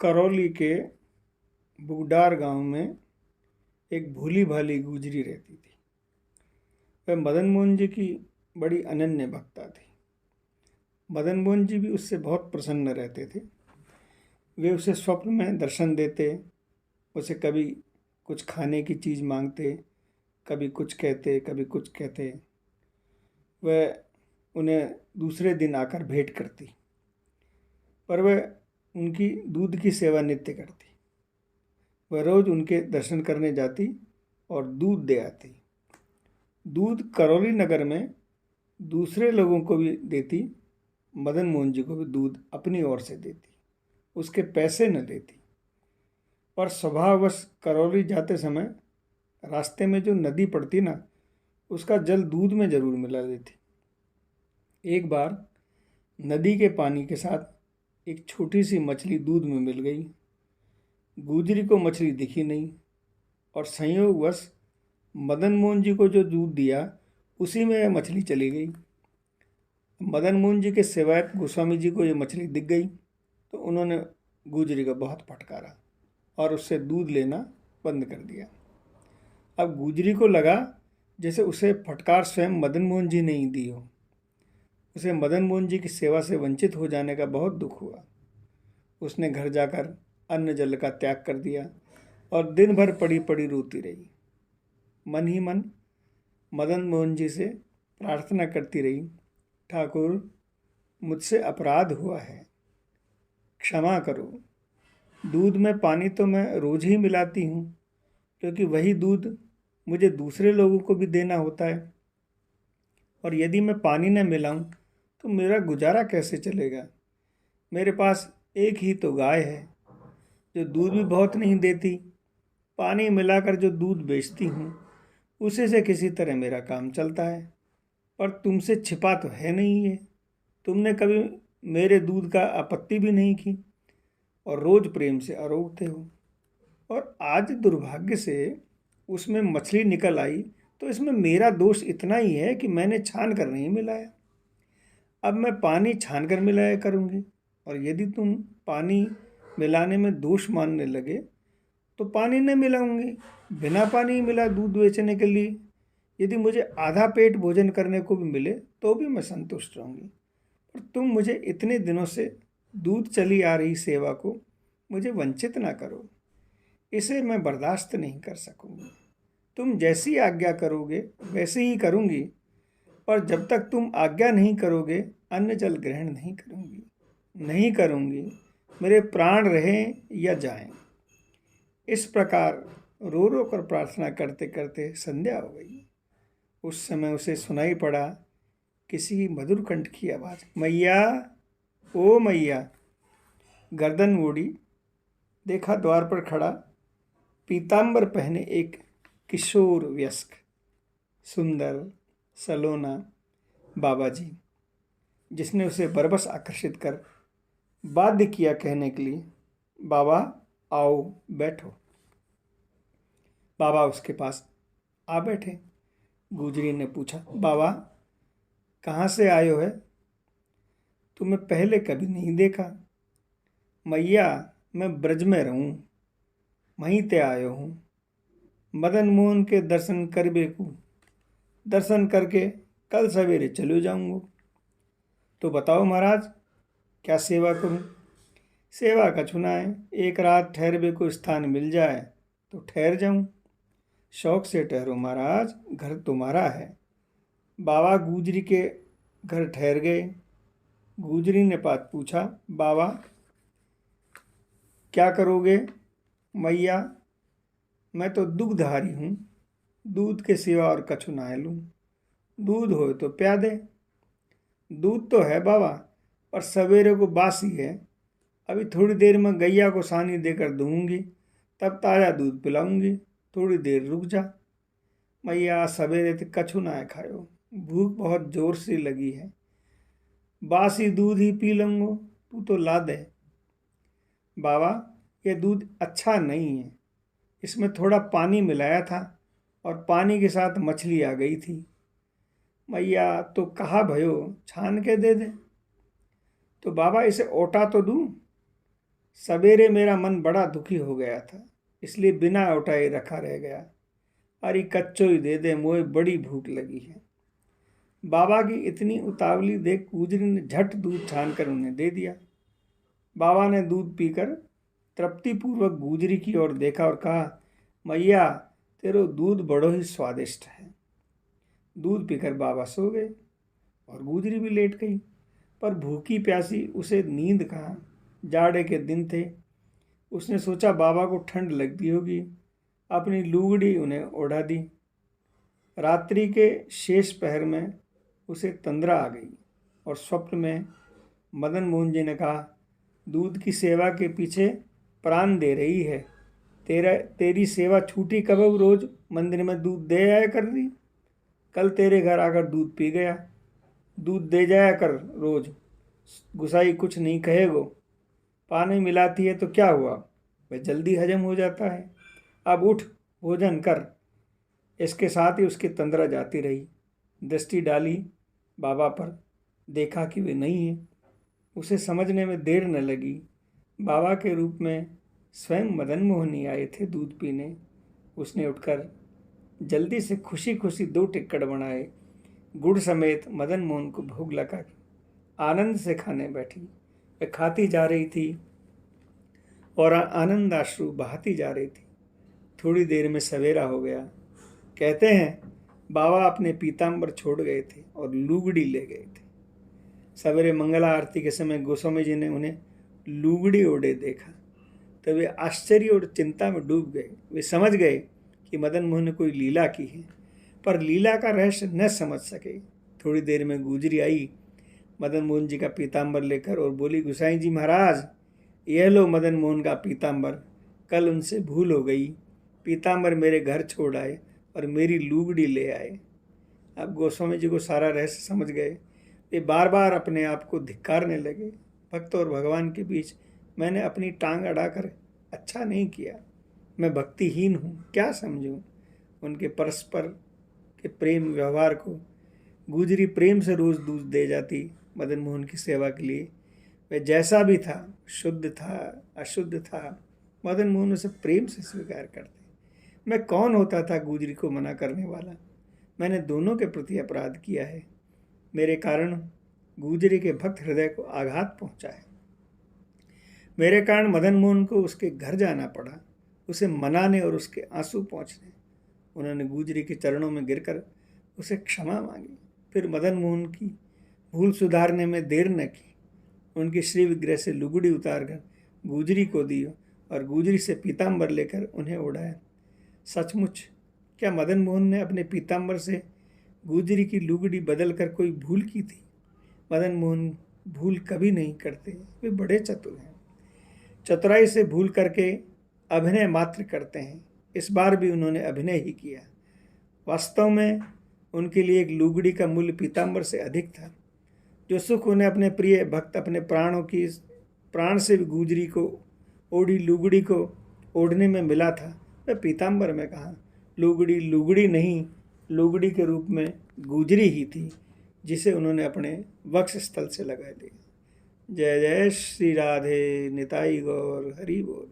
करौली के बुगडार गांव में एक भोली भाली गुजरी रहती थी। वह मदन मोहन जी की बड़ी अनन्य भक्ता थी। मदन मोहन जी भी उससे बहुत प्रसन्न रहते थे। वे उसे स्वप्न में दर्शन देते, उसे कभी कुछ खाने की चीज़ मांगते, कभी कुछ कहते, कभी कुछ कहते। वह उन्हें दूसरे दिन आकर भेंट करती, पर वह उनकी दूध की सेवा नित्य करती। वह रोज़ उनके दर्शन करने जाती और दूध दे आती। दूध करौली नगर में दूसरे लोगों को भी देती, मदन मोहन जी को भी दूध अपनी ओर से देती, उसके पैसे न लेती। पर स्वभाववश करौली जाते समय रास्ते में जो नदी पड़ती ना, उसका जल दूध में जरूर मिला देती। एक बार नदी के पानी के साथ एक छोटी सी मछली दूध में मिल गई। गुजरी को मछली दिखी नहीं और संयोगवश मदन मोहन जी को जो दूध दिया उसी में यह मछली चली गई। मदन मोहन जी के सेवायत गोस्वामी जी को ये मछली दिख गई तो उन्होंने गुजरी को बहुत फटकारा और उससे दूध लेना बंद कर दिया। अब गुजरी को लगा जैसे उसे फटकार स्वयं मदन मोहन जी ने ही दी हो। उसे मदन मोहन जी की सेवा से वंचित हो जाने का बहुत दुख हुआ। उसने घर जाकर अन्न जल का त्याग कर दिया और दिन भर पड़ी पड़ी रोती रही। मन ही मन मदन मोहन जी से प्रार्थना करती रही, ठाकुर, मुझसे अपराध हुआ है, क्षमा करो। दूध में पानी तो मैं रोज ही मिलाती हूँ, क्योंकि वही दूध मुझे दूसरे लोगों को भी देना होता है, और यदि मैं पानी न मिलाऊं तो मेरा गुजारा कैसे चलेगा। मेरे पास एक ही तो गाय है जो दूध भी बहुत नहीं देती। पानी मिलाकर जो दूध बेचती हूँ उसी से किसी तरह मेरा काम चलता है, पर तुमसे छिपा तो है नहीं ये। तुमने कभी मेरे दूध का आपत्ति भी नहीं की और रोज प्रेम से आरोगते हो, और आज दुर्भाग्य से उसमें मछली निकल आई तो इसमें मेरा दोष इतना ही है कि मैंने छान कर नहीं मिलाया। अब मैं पानी छान कर मिलाया करूँगी, और यदि तुम पानी मिलाने में दोष मानने लगे तो पानी न मिलाऊंगी। बिना पानी मिला दूध बेचने के लिए यदि मुझे आधा पेट भोजन करने को भी मिले तो भी मैं संतुष्ट रहूँगी, पर तुम मुझे इतने दिनों से दूध चली आ रही सेवा को मुझे वंचित ना करो। इसे मैं बर्दाश्त नहीं कर सकूँगी। तुम जैसी आज्ञा करोगे वैसे ही करूँगी, पर जब तक तुम आज्ञा नहीं करोगे अन्न जल ग्रहण नहीं करूँगी, नहीं करूँगी, मेरे प्राण रहें या जाएं। इस प्रकार रो रो कर प्रार्थना करते करते संध्या हो गई। उस समय उसे सुनाई पड़ा किसी मधुर कंठ की आवाज़, मैया, ओ मैया। गर्दन मोड़ी, देखा द्वार पर खड़ा पीतांबर पहने एक किशोर वयस्क सुंदर सलोना बाबा जी, जिसने उसे बरबस आकर्षित कर बाध्य किया कहने के लिए, बाबा आओ बैठो। बाबा उसके पास आ बैठे। गुजरी ने पूछा, बाबा कहाँ से आयो है? तुम्हें पहले कभी नहीं देखा। मैया, मैं ब्रज में रहूं, वहीं ते आयो हूँ। मदन मोहन के दर्शन करबे को, दर्शन करके कल सवेरे चलो जाऊंगा। तो बताओ महाराज, क्या सेवा करूं? सेवा का चुना है, एक रात ठहरबे को स्थान मिल जाए तो ठहर जाऊं। शौक से ठहरो महाराज, घर तुम्हारा है। बाबा गुजरी के घर ठहर गए। गुजरी ने बात पूछा, बाबा क्या करोगे? मैया, मैं तो दुग्धधारी हूँ, दूध के सिवा और कछु ना लूँ। दूध हो तो प्या दे। दूध तो है बाबा, पर सवेरे को बासी है। अभी थोड़ी देर में गैया को सानी देकर दूंगी, तब ताज़ा दूध पिलाऊंगी। थोड़ी देर रुक जा। मैया, सवेरे तक कछु ना खायो, भूख बहुत जोर से लगी है। बासी दूध ही पी लूँगो, तू तो ला दे। बाबा, ये दूध अच्छा नहीं है, इसमें थोड़ा पानी मिलाया था और पानी के साथ मछली आ गई थी। मैया, तो कहा भयो छान के दे दे। तो बाबा इसे ओटा तो दूँ? सवेरे मेरा मन बड़ा दुखी हो गया था, इसलिए बिना उठाए रखा रह गया। अरे कच्चो ही दे दे, मोए बड़ी भूख लगी है। बाबा की इतनी उतावली देख गुजरी ने झट दूध छान कर उन्हें दे दिया। बाबा ने दूध पीकर तृप्तिपूर्वक गुजरी की ओर देखा और कहा, मैया तेरो दूध बड़ो ही स्वादिष्ट है। दूध पीकर बाबा सो गए और गुजरी भी लेट गई, पर भूखी प्यासी उसे नींद कहाँ। जाड़े के दिन थे। उसने सोचा बाबा को ठंड लगती होगी, अपनी लुगड़ी उन्हें ओढ़ा दी। रात्रि के शेष पहर में उसे तंद्रा आ गई और स्वप्न में मदन मोहन जी ने कहा, दूध की सेवा के पीछे प्राण दे रही है। तेरी सेवा छूटी कब? रोज मंदिर में दूध दे आया कर दी। कल तेरे घर आकर दूध पी गया। दूध दे जाया कर रोज, गुसाई कुछ नहीं कहेगो। पानी मिलाती है तो क्या हुआ, वह जल्दी हजम हो जाता है। अब उठ, भोजन कर। इसके साथ ही उसकी तंद्रा जाती रही। दृष्टि डाली बाबा पर, देखा कि वे नहीं है। उसे समझने में देर न लगी। बाबा के रूप में स्वयं मदन मोहन ही आए थे दूध पीने। उसने उठकर जल्दी से खुशी खुशी 2 टिक्कड़ बनाए, गुड़ समेत मदन मोहन को भोग लगा आनंद से खाने बैठी। वह खाती जा रही थी और आनंदाश्रु बहाती जा रही थी। थोड़ी देर में सवेरा हो गया। कहते हैं बाबा अपने पीताम्बर छोड़ गए थे और लुगड़ी ले गए थे। सवेरे मंगला आरती के समय गोस्वामी जी ने उन्हें लुगड़ी ओढ़े देखा तो वे आश्चर्य और चिंता में डूब गए। वे समझ गए कि मदन मोहन ने कोई लीला की है, पर लीला का रहस्य न समझ सके। थोड़ी देर में गुजरी आई मदन मोहन जी का पीताम्बर लेकर और बोली, गुसाई जी महाराज, यह लो मदन मोहन का पीताम्बर। कल उनसे भूल हो गई, पीताम्बर मेरे घर छोड़ आए और मेरी लुगड़ी ले आए। अब गोस्वामी जी को सारा रहस्य समझ गए। वे बार बार अपने आप को धिक्कारने लगे। भक्त और भगवान के बीच मैंने अपनी टांग अड़ाकर अच्छा नहीं किया। मैं भक्तिहीन हूँ, क्या समझूँ। उनके परस्पर के प्रेम व्यवहार को गुजरी प्रेम से रोज दूध दे जाती मदन मोहन की सेवा के लिए। वह जैसा भी था, शुद्ध था अशुद्ध था, मदन मोहन उसे प्रेम से स्वीकार करते। मैं कौन होता था गुजरी को मना करने वाला। मैंने दोनों के प्रति अपराध किया है। मेरे कारण गुजरी के भक्त हृदय को आघात पहुंचा है। मेरे कारण मदन मोहन को उसके घर जाना पड़ा, उसे मनाने और उसके आंसू पहुंचने। उन्होंने गुजरी के चरणों में गिरकर उसे क्षमा मांगी। फिर मदन मोहन की भूल सुधारने में देर न की। उनकी श्री विग्रह से लुगड़ी उतारकर गुजरी को दी और गुजरी से पीताम्बर लेकर उन्हें ओढ़ाया। सचमुच क्या मदन मोहन ने अपने पीताम्बर से गुजरी की लुगड़ी बदलकर कोई भूल की थी? मदन मोहन भूल कभी नहीं करते, वे बड़े चतुर हैं। चतुराई से भूल करके अभिनय मात्र करते हैं। इस बार भी उन्होंने अभिनय ही किया। वास्तव में उनके लिए एक लुगड़ी का मूल्य पीताम्बर से अधिक था। जो सुख उन्हें अपने प्रिय भक्त अपने प्राण से गुजरी को ओढ़ी लुगड़ी को ओढ़ने में मिला था, वह पीताम्बर में कहाँ। लुगड़ी लुगड़ी नहीं, लुगड़ी के रूप में गुजरी ही थी, जिसे उन्होंने अपने वक्ष स्थल से लगा दिया। जय जय श्री राधे, निताई गौर, हरि बोल।